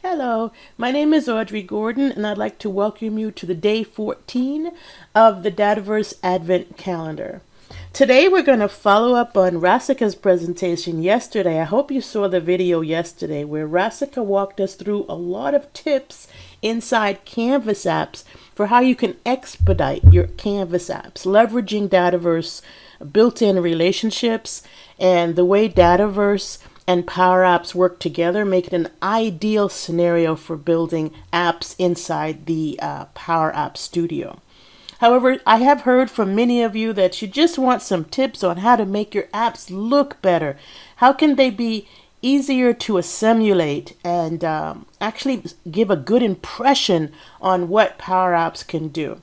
Hello, my name is Audrey Gordon, and I'd like to welcome you to the day 14 of the Dataverse Advent Calendar. Today we're going to follow up on Rasika's presentation yesterday. I hope you saw the video yesterday where Rasika walked us through a lot of tips inside Canvas apps for how you can expedite your Canvas apps, leveraging Dataverse built-in relationships and the way Dataverse and Power Apps work together, make it an ideal scenario for building apps inside the Power App Studio. However, I have heard from many of you that you just want some tips on how to make your apps look better. How can they be easier to assimilate and actually give a good impression on what Power Apps can do?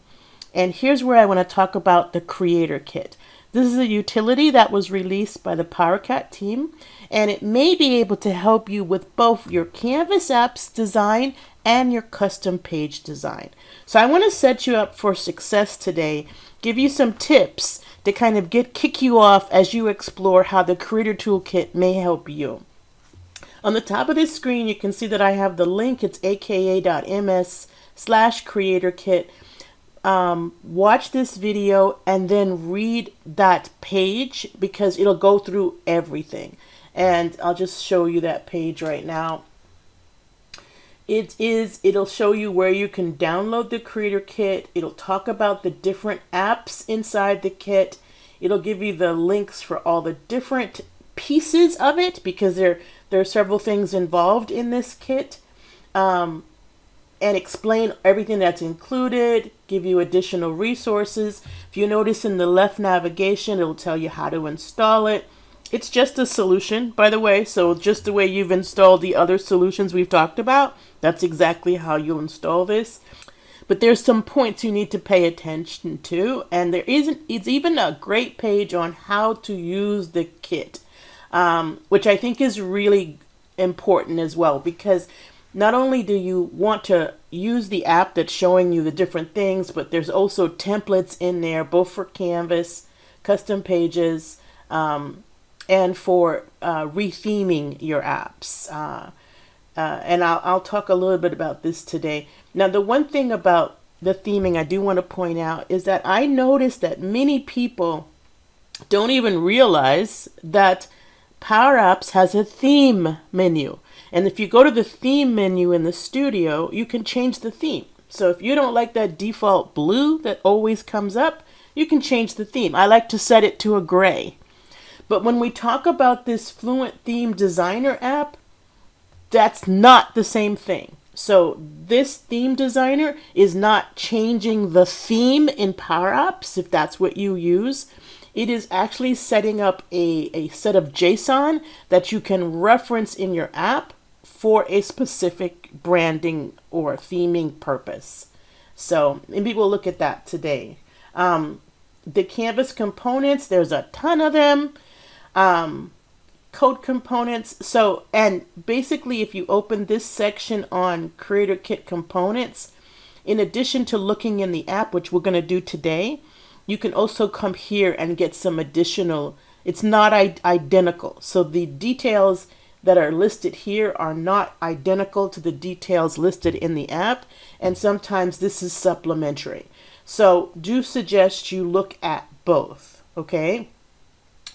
And here's where I want to talk about the Creator Kit. This is a utility that was released by the PowerCat team, and it may be able to help you with both your Canvas apps design and your custom page design. So I want to set you up for success today, give you some tips to kind of kick you off as you explore how the Creator Toolkit may help you. On the top of this screen, you can see that I have the link. It's aka.ms/creatorkit. Watch this video and then read that page because it'll go through everything. And I'll just show you that page right now. It'll show you where you can download the Creator Kit. It'll talk about the different apps inside the kit. It'll give you the links for all the different pieces of it because there are several things involved in this kit. And explain everything that's included, give you additional resources. If you notice in the left navigation, it'll tell you how to install it. It's just a solution, by the way, so just the way you've installed the other solutions we've talked about, that's exactly how you'll install this. But there's some points you need to pay attention to, and it's even a great page on how to use the kit, which I think is really important as well, because not only do you want to use the app that's showing you the different things, but there's also templates in there, both for Canvas, custom pages, and for retheming your apps. And I'll talk a little bit about this today. Now, the one thing about the theming I do want to point out is that I noticed that many people don't even realize that Power Apps has a theme menu. And if you go to the theme menu in the studio, you can change the theme. So if you don't like that default blue that always comes up, you can change the theme. I like to set it to a gray. But when we talk about this Fluent Theme Designer app, that's not the same thing. So this theme designer is not changing the theme in Power Apps, if that's what you use. It is actually setting up a set of JSON that you can reference in your app for a specific branding or theming purpose. So maybe we'll look at that today. The Canvas components, there's a ton of them. Code components. So, and basically if you open this section on Creator Kit components, in addition to looking in the app, which we're going to do today, you can also come here and get some additional, it's not identical. So the details that are listed here are not identical to the details listed in the app. And sometimes this is supplementary. So do suggest you look at both. Okay.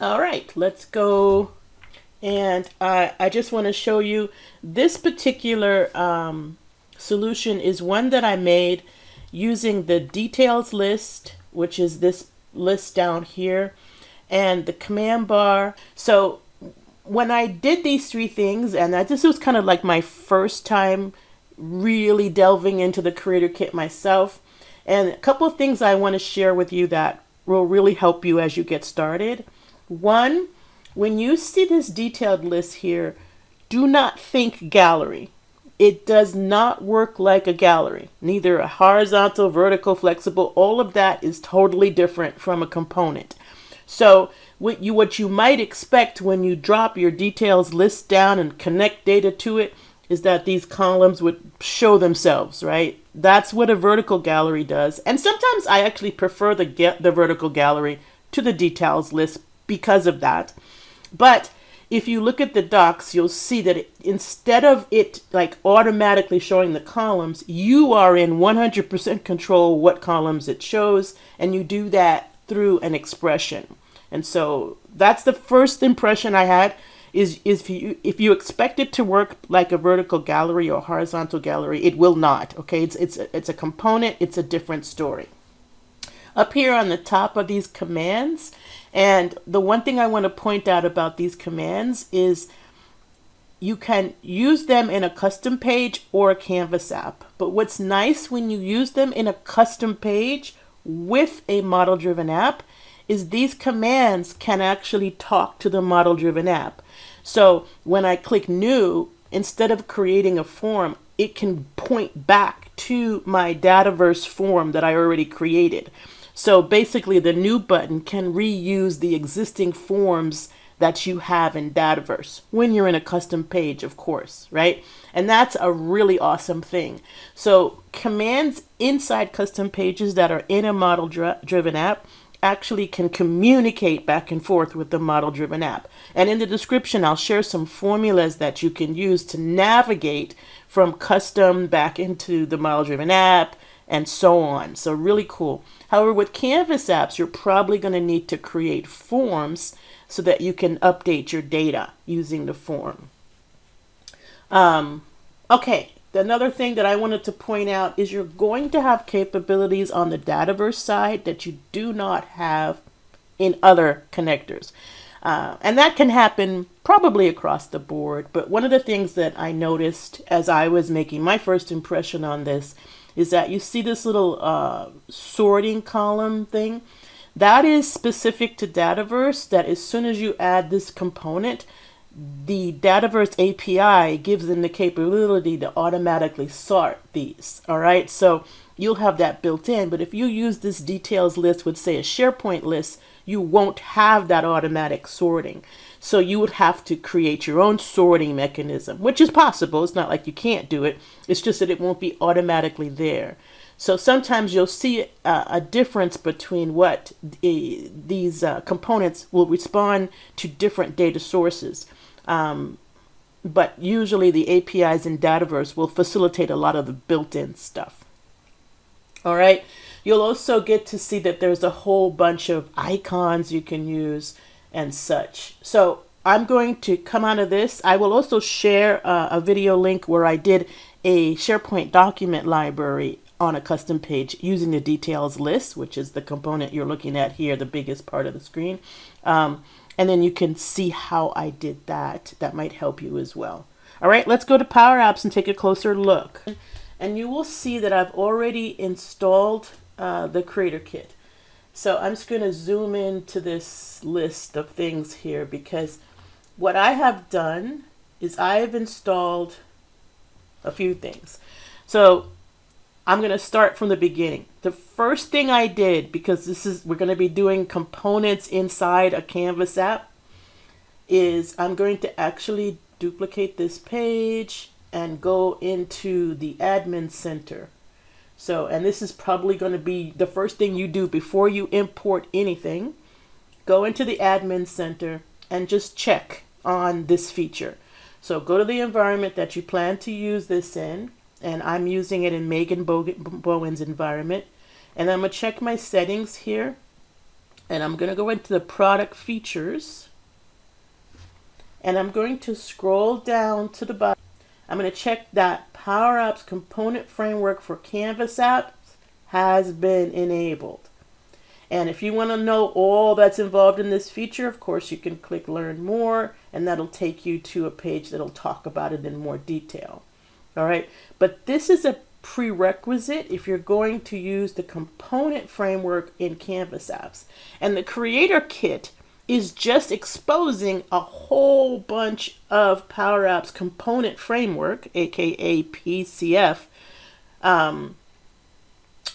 All right, let's go. And I just want to show you this particular solution is one that I made using the details list, which is this list down here, and the command bar. So when I did these three things, and this was kind of like my first time really delving into the Creator Kit myself, and a couple of things I want to share with you that will really help you as you get started. One, when you see this detailed list here, do not think gallery. It does not work like a gallery, neither a horizontal, vertical, flexible. All of that is totally different from a component. So what you might expect when you drop your details list down and connect data to it is that these columns would show themselves, right? That's what a vertical gallery does. And sometimes I actually prefer the vertical gallery to the details list because of that. But if you look at the docs, you'll see that instead of it like automatically showing the columns, you are in 100% control what columns it shows, and you do that through an expression. And so that's the first impression I had, is if you expect it to work like a vertical gallery or horizontal gallery, it will not. Okay, it's a component, it's a different story. Up here on the top of these commands, and the one thing I want to point out about these commands is you can use them in a custom page or a Canvas app. But what's nice when you use them in a custom page with a model-driven app is these commands can actually talk to the model-driven app. So when I click New, instead of creating a form, it can point back to my Dataverse form that I already created. So basically the New button can reuse the existing forms that you have in Dataverse when you're in a custom page, of course, right? And that's a really awesome thing. So commands inside custom pages that are in a model-driven app actually can communicate back and forth with the model-driven app. And in the description, I'll share some formulas that you can use to navigate from custom back into the model-driven app and so on. So really cool. However, with Canvas apps, you're probably going to need to create forms so that you can update your data using the form. Okay, another thing that I wanted to point out is you're going to have capabilities on the Dataverse side that you do not have in other connectors. And that can happen probably across the board. But one of the things that I noticed as I was making my first impression on this is that you see this little sorting column thing. That is specific to Dataverse, that as soon as you add this component, the Dataverse API gives them the capability to automatically sort these. All right, so you'll have that built in. But if you use this details list with, say, a SharePoint list, you won't have that automatic sorting. So you would have to create your own sorting mechanism, which is possible. It's not like you can't do it. It's just that it won't be automatically there. So sometimes you'll see a difference between what these components will respond to different data sources. But usually the APIs in Dataverse will facilitate a lot of the built-in stuff. All right. You'll also get to see that there's a whole bunch of icons you can use and such. So I'm going to come out of this. I will also share a video link where I did a SharePoint document library on a custom page using the details list, which is the component you're looking at here, the biggest part of the screen. And then you can see how I did that. That might help you as well. All right, let's go to Power Apps and take a closer look. And you will see that I've already installed the Creator Kit. So I'm just going to zoom into this list of things here, because what I have done is I've installed a few things. So I'm going to start from the beginning. The first thing I did, because we're going to be doing components inside a Canvas app, is I'm going to actually duplicate this page and go into the admin center. So, and this is probably going to be the first thing you do before you import anything. Go into the admin center and just check on this feature. So go to the environment that you plan to use this in. And I'm using it in Megan Bowen's environment. And I'm going to check my settings here. And I'm going to go into the product features. And I'm going to scroll down to the bottom. I'm going to check that Power Apps component framework for Canvas apps has been enabled. And if you want to know all that's involved in this feature, of course, you can click Learn More, and that'll take you to a page that'll talk about it in more detail. All right, but this is a prerequisite if you're going to use the component framework in Canvas apps. And the Creator Kit is just exposing a whole bunch of Power Apps component framework, aka PCF,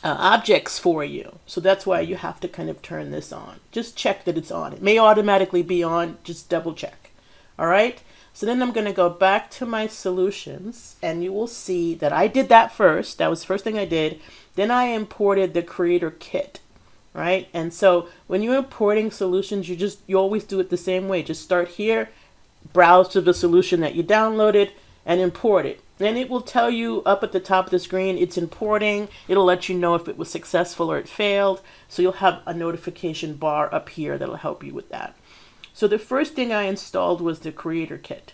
objects for you. So that's why you have to kind of turn this on. Just check that it's on. It may automatically be on, just double check. All right. So then I'm going to go back to my solutions, and you will see that I did that first. That was the first thing I did. Then I imported the Creator Kit, right? And so when you're importing solutions, you always do it the same way. Just start here, browse to the solution that you downloaded and import it. Then it will tell you up at the top of the screen it's importing. It'll let you know if it was successful or it failed. So you'll have a notification bar up here that'll help you with that. So the first thing I installed was the Creator Kit.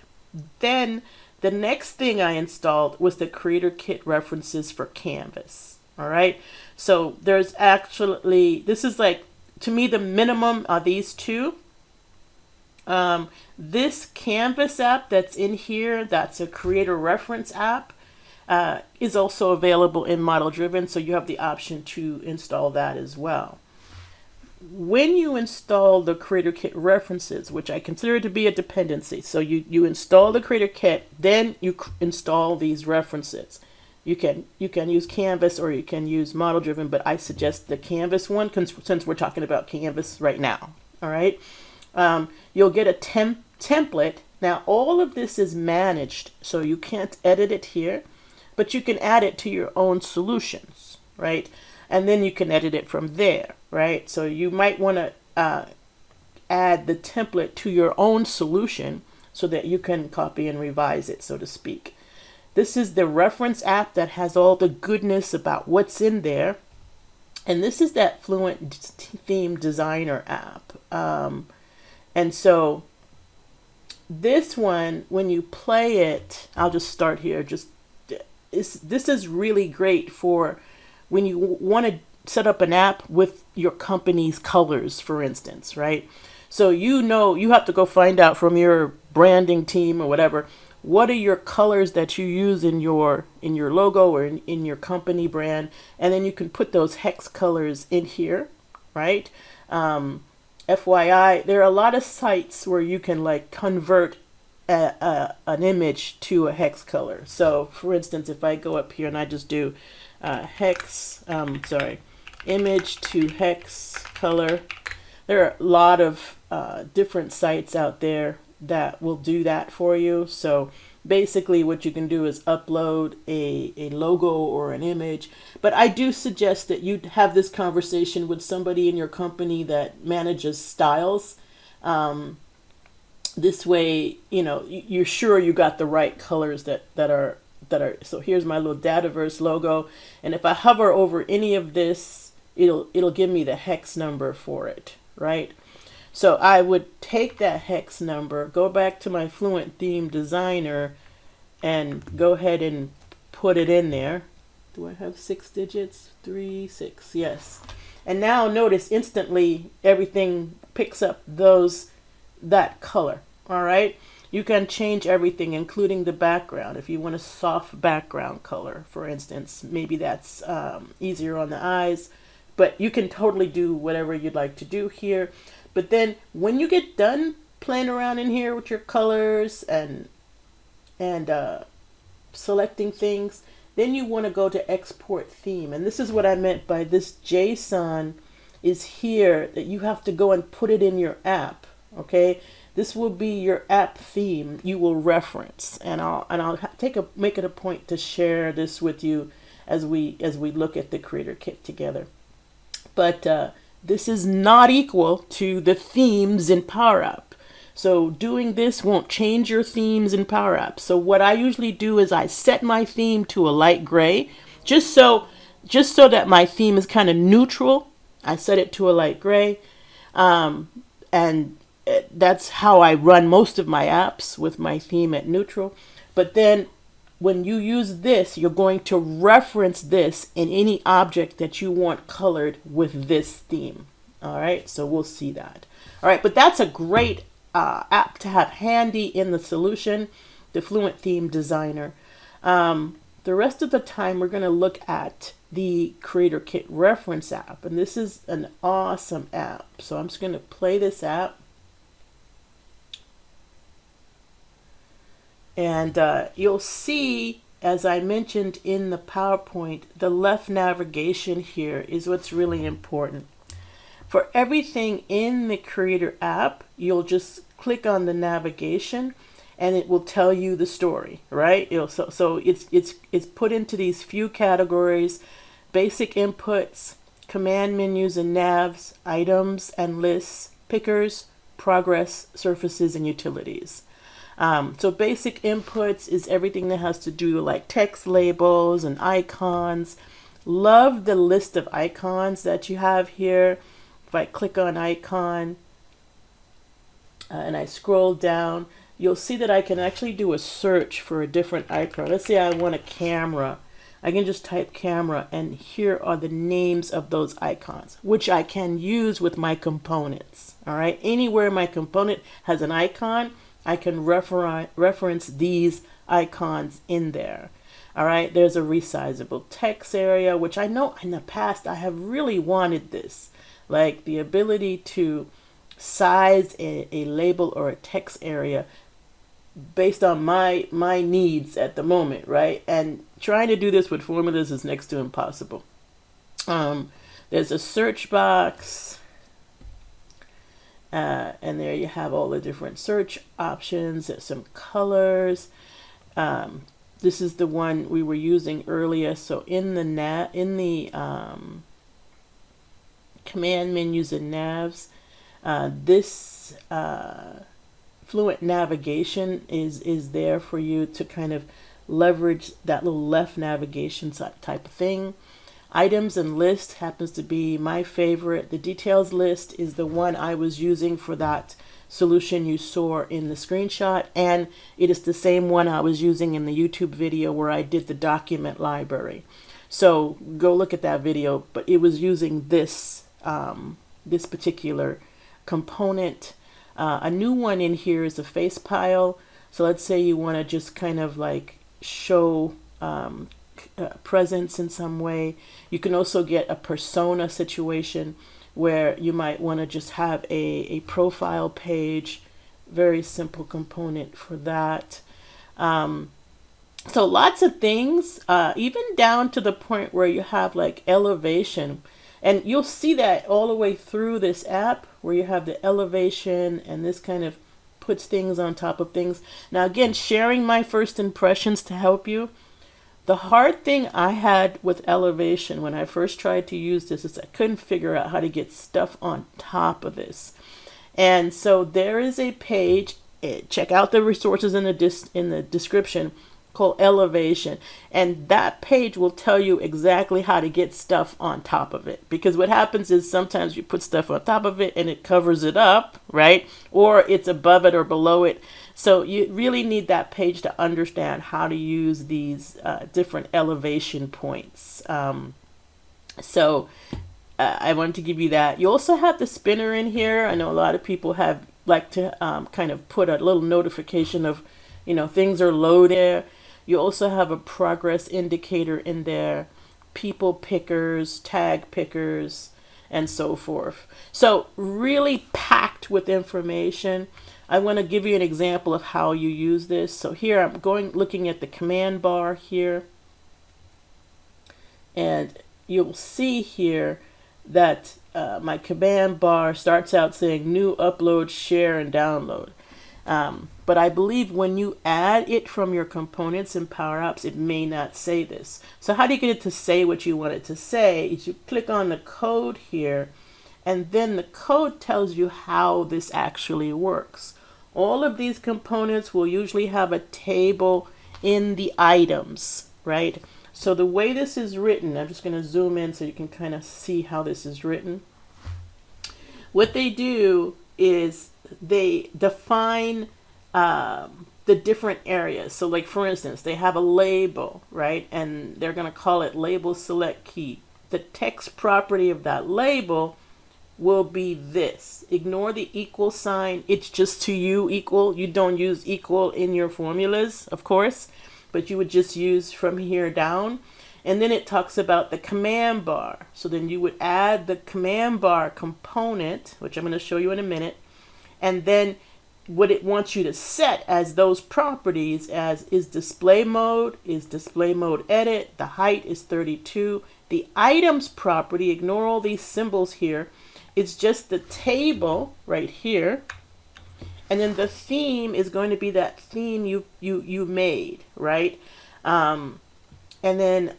Then the next thing I installed was the Creator Kit references for Canvas. All right. So there's actually, this is like, to me, the minimum are these two. This Canvas app that's in here, that's a creator reference app, is also available in Model Driven, so you have the option to install that as well. When you install the Creator Kit references, which I consider to be a dependency, so you install the Creator Kit, then you install these references. You can use Canvas or you can use Model Driven, but I suggest the Canvas one since we're talking about Canvas right now. All right. You'll get a template. Now all of this is managed, so you can't edit it here, but you can add it to your own solutions, right? And then you can edit it from there, right? So you might want to add the template to your own solution so that you can copy and revise it, so to speak. This is the reference app that has all the goodness about what's in there. And this is that Fluent Theme Designer app. And so this one, when you play it, I'll just start here. This is really great for when you want to set up an app with your company's colors, for instance, right? So you have to go find out from your branding team or whatever, what are your colors that you use in your logo or in your company brand, and then you can put those hex colors in here, right? FYI, there are a lot of sites where you can like convert an image to a hex color. So for instance, if I go up here and I just do image to hex color, there are a lot of different sites out there that will do that for you. So basically what you can do is upload a logo or an image, but I do suggest that you have this conversation with somebody in your company that manages styles. This way, you're sure you got the right colors that are, so here's my little Dataverse logo. And if I hover over any of this, it'll give me the hex number for it, right? So I would take that hex number, go back to my Fluent Theme Designer, and go ahead and put it in there. Do I have 6 digits? 3, 6, yes. And now notice instantly everything picks up that color, all right? You can change everything, including the background. If you want a soft background color, for instance, maybe that's easier on the eyes, but you can totally do whatever you'd like to do here. But then when you get done playing around in here with your colors and selecting things, then you want to go to export theme. And this is what I meant by this JSON is here, that you have to go and put it in your app. Okay, this will be your app theme you will reference, and I'll make it a point to share this with you as we look at the Creator Kit together. But this is not equal to the themes in Power App. So doing this won't change your themes in Power App. So what I usually do is I set my theme to a light gray, just so that my theme is kind of neutral. I set it to a light gray, and that's how I run most of my apps, with my theme at neutral. But then when you use this, you're going to reference this in any object that you want colored with this theme. All right, so we'll see that. All right, but that's a great app to have handy in the solution, the Fluent Theme Designer. The rest of the time, we're going to look at the Creator Kit reference app, and this is an awesome app. So I'm just going to play this app. And you'll see, as I mentioned in the PowerPoint, the left navigation here is what's really important. For everything in the Creator app, you'll just click on the navigation and it will tell you the story, right? So it's put into these few categories: basic inputs, command menus and navs, items and lists, pickers, progress, surfaces, and utilities. So basic inputs is everything that has to do like text labels and icons. Love the list of icons that you have here. If I click on icon and I scroll down, you'll see that I can actually do a search for a different icon. Let's say I want a camera. I can just type camera, and here are the names of those icons, which I can use with my components. All right, anywhere my component has an icon, I can reference these icons in there. All right, there's a resizable text area, which I know in the past I have really wanted this, like the ability to size a label or a text area based on my needs at the moment, right? And trying to do this with formulas is next to impossible. There's a search box, and there you have all the different search options. There's some colors. This is the one we were using earlier. So in the command menus and navs, this fluent navigation is there for you to kind of leverage that little left navigation type of thing. Items and list happens to be my favorite. The details list is the one I was using for that solution you saw in the screenshot, and it is the same one I was using in the YouTube video where I did the document library. So go look at that video, but it was using this this particular component. A new one in here is a face pile. So let's say you want to just kind of like show presence in some way. You can also get a persona situation where you might want to just have a profile page. Very simple component for that. So lots of things, even down to the point where you have like elevation. And you'll see that all the way through this app where you have the elevation, and this kind of puts things on top of things. Now, again, sharing my first impressions to help you. The hard thing I had with elevation when I first tried to use this is I couldn't figure out how to get stuff on top of this. And so there is a page, check out the resources in the description, called elevation, and that page will tell you exactly how to get stuff on top of it. Because what happens is sometimes you put stuff on top of it and it covers it up, right? Or it's above it or below it. So you really need that page to understand how to use these different elevation points. So I wanted to give you that. You also have the spinner in here. I know a lot of people have like to kind of put a little notification of, things are loaded. You also have a progress indicator in there, people pickers, tag pickers, and so forth. So really packed with information. I want to give you an example of how you use this. So here I'm looking at the command bar here, and you'll see here that my command bar starts out saying new, upload, share, and download. But I believe when you add it from your components and Power Apps, it may not say this. So how do you get it to say what you want it to say? Is you click on the code here, and then the code tells you how this actually works. All of these components will usually have a table in the items, right? So the way this is written, I'm just going to zoom in so you can kind of see how this is written. What they do is they define the different areas. So like for instance, they have a label, right? And they're going to call it label select key. The text property of that label will be this. Ignore the equal sign. It's just to you equal. You don't use equal in your formulas, of course, but you would just use from here down. And then it talks about the command bar. So then you would add the command bar component, which I'm going to show you in a minute. And then what it wants you to set as those properties as is display mode edit, the height is 32. The items property, ignore all these symbols here, it's just the table right here. And then the theme is going to be that theme you made, right? And then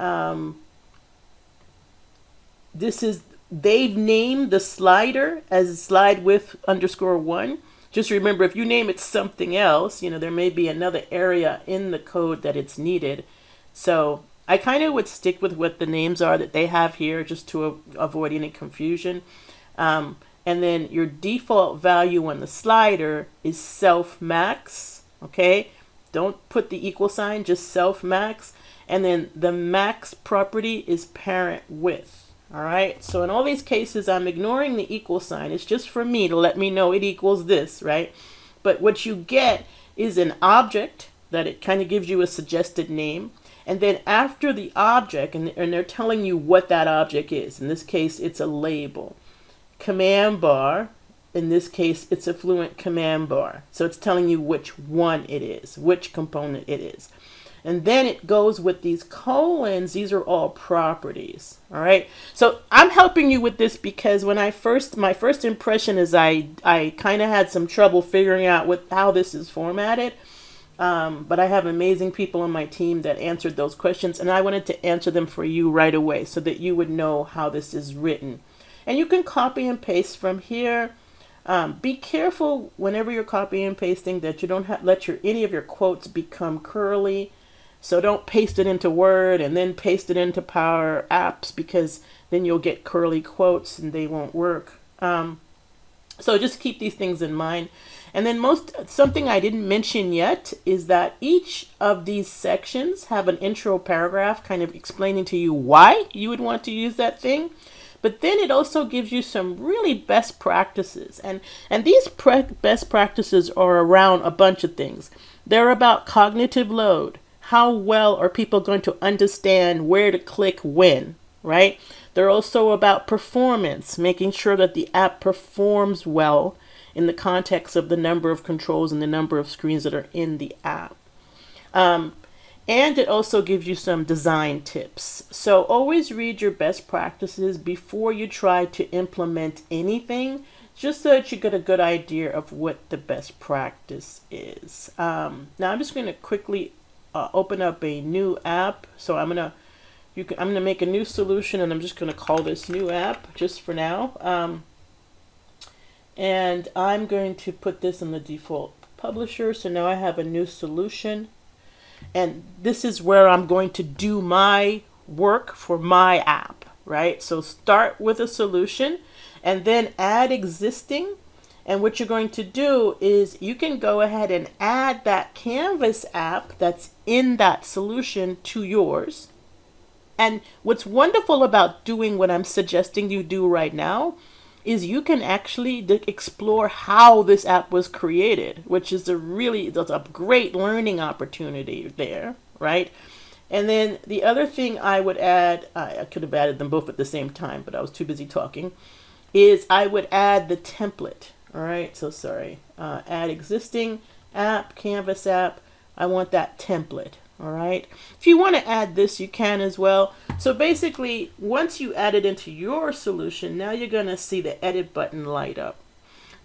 they've named the slider as slide width _1. Just remember, if you name it something else, there may be another area in the code that it's needed. So I kind of would stick with what the names are that they have here, just to avoid any confusion. And then your default value on the slider is self max. Okay, don't put the equal sign, just self max. And then the max property is parent width. All right, so in all these cases, I'm ignoring the equal sign. It's just for me to let me know it equals this, right? But what you get is an object that it kind of gives you a suggested name. And then after the object, and they're telling you what that object is. In this case, it's a label. Command bar, in this case, it's a Fluent command bar. So it's telling you which one it is, which component it is. And then it goes with these colons. These are all properties. All right. So I'm helping you with this because when my first impression is I kind of had some trouble figuring out how this is formatted. But I have amazing people on my team that answered those questions, and I wanted to answer them for you right away so that you would know how this is written. And you can copy and paste from here. Be careful whenever you're copying and pasting that you don't let any of your quotes become curly. So don't paste it into Word and then paste it into Power Apps, because then you'll get curly quotes and they won't work. So just keep these things in mind. And then something I didn't mention yet is that each of these sections have an intro paragraph kind of explaining to you why you would want to use that thing. But then it also gives you some really best practices. And these best practices are around a bunch of things. They're about cognitive load. How well are people going to understand where to click when, right? They're also about performance, making sure that the app performs well in the context of the number of controls and the number of screens that are in the app. And it also gives you some design tips. So always read your best practices before you try to implement anything, just so that you get a good idea of what the best practice is. Now I'm just going to quickly open up a new app. So I'm gonna make a new solution, and I'm just gonna call this new app just for now. And I'm going to put this in the default publisher. So now I have a new solution, and this is where I'm going to do my work for my app, right? So start with a solution and then add existing. And what you're going to do is you can go ahead and add that Canvas app that's in that solution to yours. And what's wonderful about doing what I'm suggesting you do right now is you can actually explore how this app was created, which is a great learning opportunity there, right? And then the other thing I would add, I could have added them both at the same time, but I was too busy talking, is I would add the template. All right, so sorry, add existing app, Canvas app. I want that template. All right, if you want to add this, you can as well. So basically, once you add it into your solution, now you're going to see the edit button light up.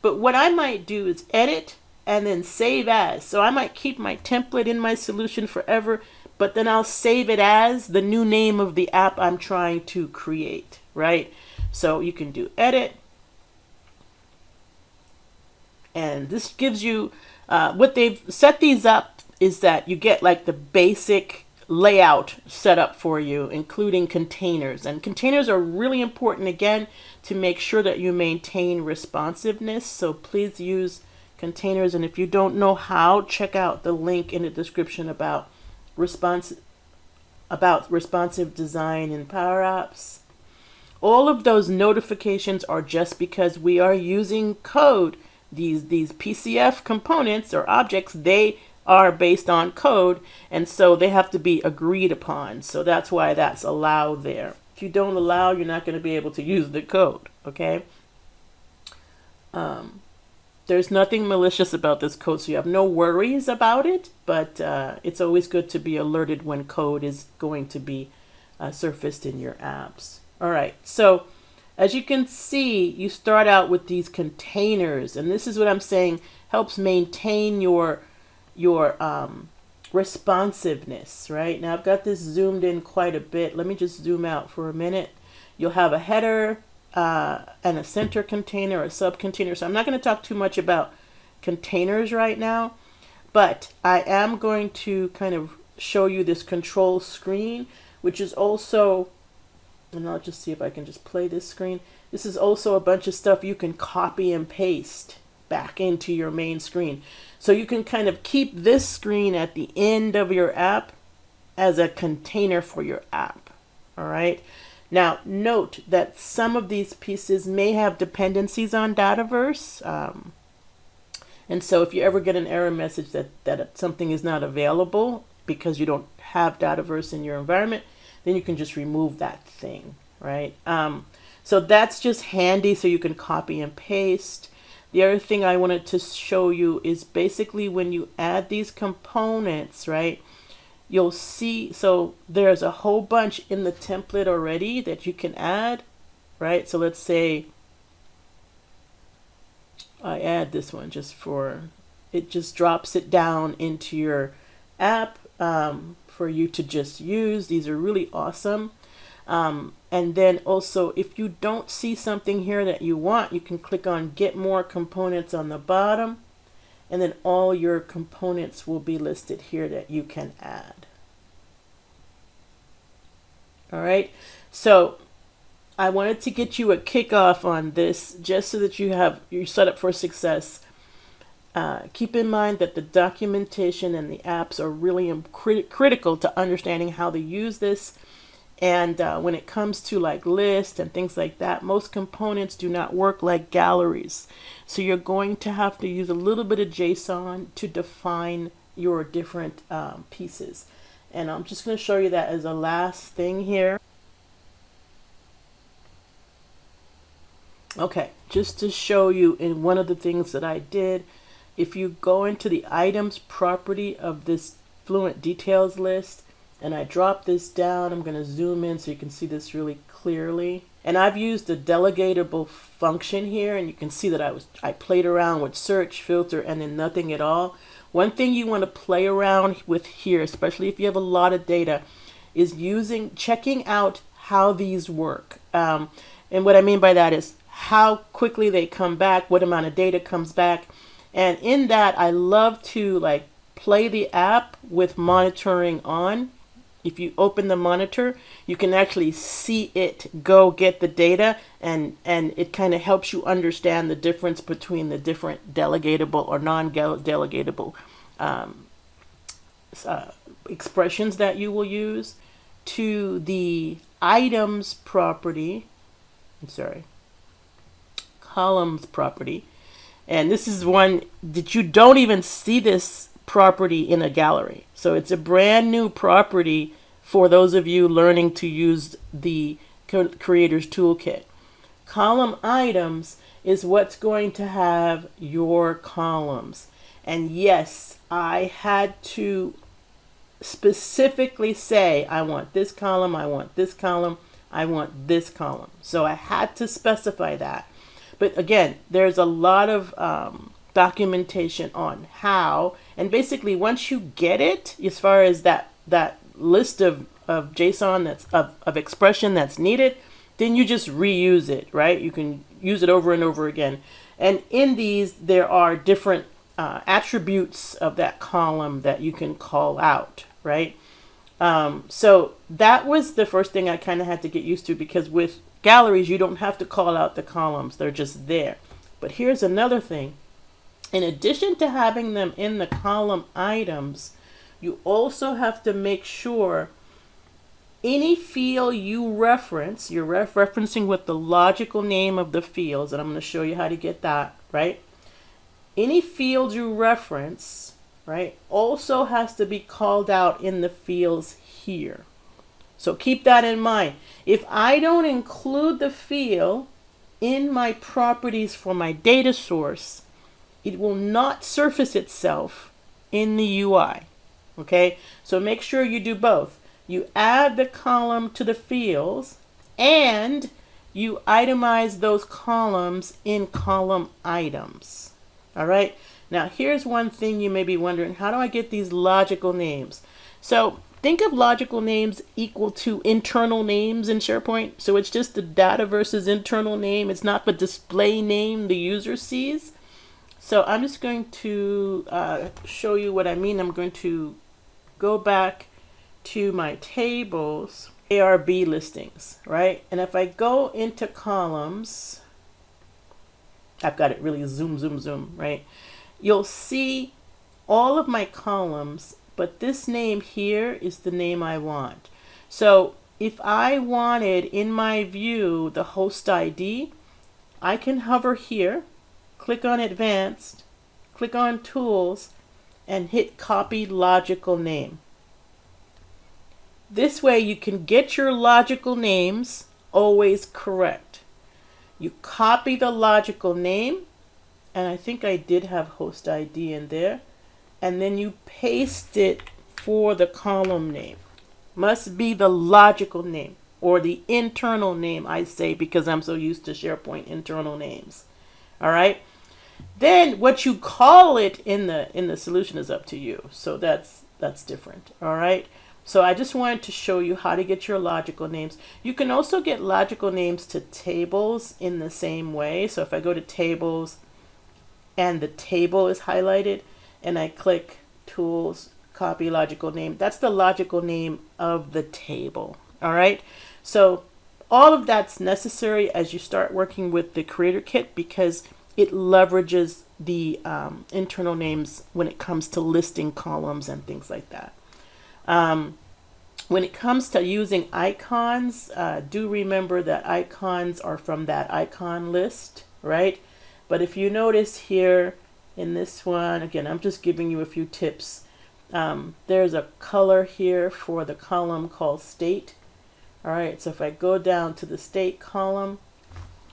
But what I might do is edit and then save as. So I might keep my template in my solution forever, but then I'll save it as the new name of the app I'm trying to create, right? So you can do edit. And this gives you, what they've set these up is that you get like the basic layout set up for you, including containers. And containers are really important, again, to make sure that you maintain responsiveness. So please use containers. And if you don't know how, check out the link in the description about responsive design in Power Apps. All of those notifications are just because we are using code. These PCF components or objects, they are based on code, and so they have to be agreed upon. So that's why that's allowed there. If you don't allow, you're not going to be able to use the code, okay? There's nothing malicious about this code, so you have no worries about it, but it's always good to be alerted when code is going to be surfaced in your apps. All right, so as you can see, you start out with these containers, and this is what I'm saying helps maintain your responsiveness, right? Now I've got this zoomed in quite a bit. Let me just zoom out for a minute. You'll have a header and a center container, a sub container. So I'm not going to talk too much about containers right now, but I am going to kind of show you this control screen, which is also, and I'll just see if I can just play this screen. This is also a bunch of stuff you can copy and paste back into your main screen. So you can kind of keep this screen at the end of your app as a container for your app. All right. Now note that some of these pieces may have dependencies on Dataverse. And so if you ever get an error message that something is not available because you don't have Dataverse in your environment, then you can just remove that thing, right? So that's just handy so you can copy and paste. The other thing I wanted to show you is basically when you add these components, right, you'll see, so there's a whole bunch in the template already that you can add, right? So let's say I add this one just for, it just drops it down into your app for you to just use. These are really awesome. And then also, if you don't see something here that you want, you can click on Get More Components on the bottom, and then all your components will be listed here that you can add. All right, so I wanted to get you a kickoff on this just so that you're set up for success. Keep in mind that the documentation and the apps are really critical to understanding how to use this. And when it comes to like lists and things like that, most components do not work like galleries. So you're going to have to use a little bit of JSON to define your different pieces. And I'm just going to show you that as a last thing here. Okay, just to show you in one of the things that I did, if you go into the items property of this Fluent Details list, and I drop this down, I'm going to zoom in so you can see this really clearly. And I've used the delegatable function here, and you can see that I played around with search, filter, and then nothing at all. One thing you want to play around with here, especially if you have a lot of data, is checking out how these work. And what I mean by that is how quickly they come back, what amount of data comes back. And in that, I love to like play the app with monitoring on. If you open the monitor, you can actually see it go get the data, and it kind of helps you understand the difference between the different delegatable or non-delegatable expressions that you will use. To the items property, columns property, and this is one that you don't even see this property in a gallery. So it's a brand new property for those of you learning to use the Creators Toolkit. Column items is what's going to have your columns. And yes, I had to specifically say, I want this column, I want this column, I want this column. So I had to specify that. But again, there's a lot of documentation on how, and basically once you get it, as far as that list of JSON that's of expression that's needed, then you just reuse it, right? You can use it over and over again. And in these, there are different attributes of that column that you can call out, right? So that was the first thing I kind of had to get used to, because with galleries, you don't have to call out the columns. They're just there. But here's another thing. In addition to having them in the column items, you also have to make sure any field you reference, you're referencing with the logical name of the fields, and I'm going to show you how to get that, right? Any field you reference, right, also has to be called out in the fields here. So keep that in mind. If I don't include the field in my properties for my data source, it will not surface itself in the UI. Okay, so make sure you do both. You add the column to the fields, and you itemize those columns in column items. All right, now here's one thing you may be wondering: how do I get these logical names? So think of logical names equal to internal names in SharePoint. So it's just the data versus internal name. It's not the display name the user sees. So I'm just going to show you what I mean. I'm going to go back to my tables, ARB listings, right? And if I go into columns, I've got it really zoom, right? You'll see all of my columns, but this name here is the name I want. So if I wanted in my view the host ID, I can hover here, click on Advanced, click on Tools, and hit Copy Logical Name. This way you can get your logical names always correct. You copy the logical name, and I think I did have host ID in there, and then you paste it for the column name. Must be the logical name or the internal name, I say, because I'm so used to SharePoint internal names. All right. Then what you call it in the solution is up to you. So that's different. All right. So I just wanted to show you how to get your logical names. You can also get logical names to tables in the same way. So if I go to tables and the table is highlighted and I click Tools, Copy Logical Name, that's the logical name of the table. All right. So all of that's necessary as you start working with the Creator Kit because it leverages the internal names when it comes to listing columns and things like that. When it comes to using icons, do remember that icons are from that icon list, right? But if you notice here in this one, again, I'm just giving you a few tips. There's a color here for the column called state. All right, so if I go down to the state column,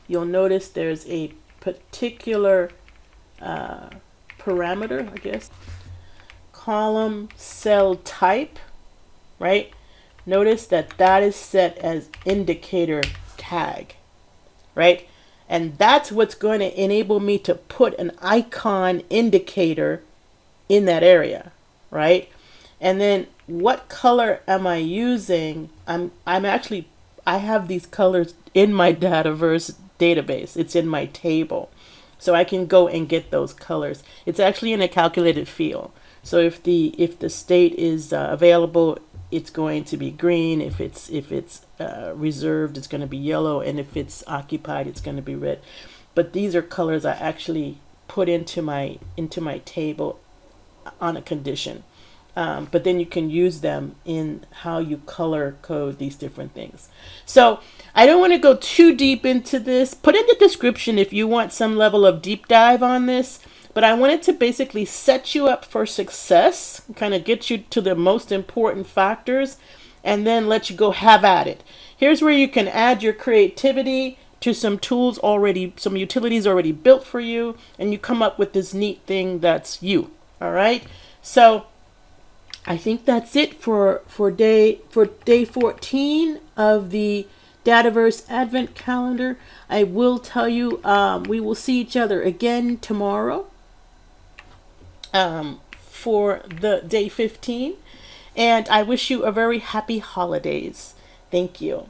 you'll notice there's a particular parameter, I guess, column cell type, right? Notice that that is set as indicator tag, right? And that's what's going to enable me to put an icon indicator in that area, right? And then what color am I using? I have these colors in my Dataverse database. It's in my table. So I can go and get those colors. It's actually in a calculated field. So if the state is available, it's going to be green. If it's reserved, it's going to be yellow, and if it's occupied, it's going to be red. But these are colors I actually put into my table on a condition. But then you can use them in how you color code these different things. So I don't want to go too deep into this. Put in the description if you want some level of deep dive on this. But I wanted to basically set you up for success, kind of get you to the most important factors, and then let you go have at it. Here's where you can add your creativity to some tools already, some utilities already built for you, and you come up with this neat thing that's you. All right. So I think that's it for day 14 of the Dataverse Advent Calendar. I will tell you, we will see each other again tomorrow for the day 15. And I wish you a very happy holidays. Thank you.